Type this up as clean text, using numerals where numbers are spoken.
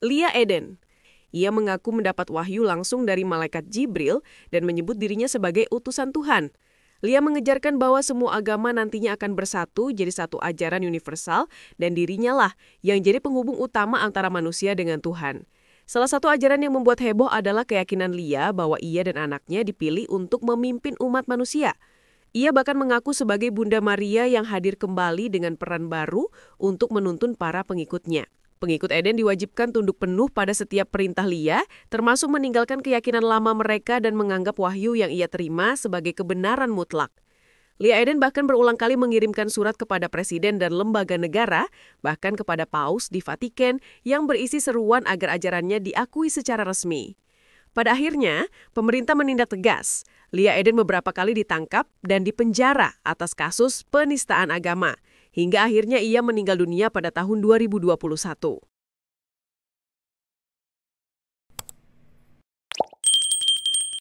Lia Eden. Ia mengaku mendapat wahyu langsung dari malaikat Jibril dan menyebut dirinya sebagai utusan Tuhan. Lia mengejarkan bahwa semua agama nantinya akan bersatu jadi satu ajaran universal dan dirinya lah yang jadi penghubung utama antara manusia dengan Tuhan. Salah satu ajaran yang membuat heboh adalah keyakinan Lia bahwa ia dan anaknya dipilih untuk memimpin umat manusia. Ia bahkan mengaku sebagai Bunda Maria yang hadir kembali dengan peran baru untuk menuntun para pengikutnya. Pengikut Eden diwajibkan tunduk penuh pada setiap perintah Lia, termasuk meninggalkan keyakinan lama mereka dan menganggap wahyu yang ia terima sebagai kebenaran mutlak. Lia Eden bahkan berulang kali mengirimkan surat kepada presiden dan lembaga negara, bahkan kepada Paus di Vatikan yang berisi seruan agar ajarannya diakui secara resmi. Pada akhirnya, pemerintah menindak tegas. Lia Eden beberapa kali ditangkap dan dipenjara atas kasus penistaan agama. Hingga akhirnya ia meninggal dunia pada tahun 2021.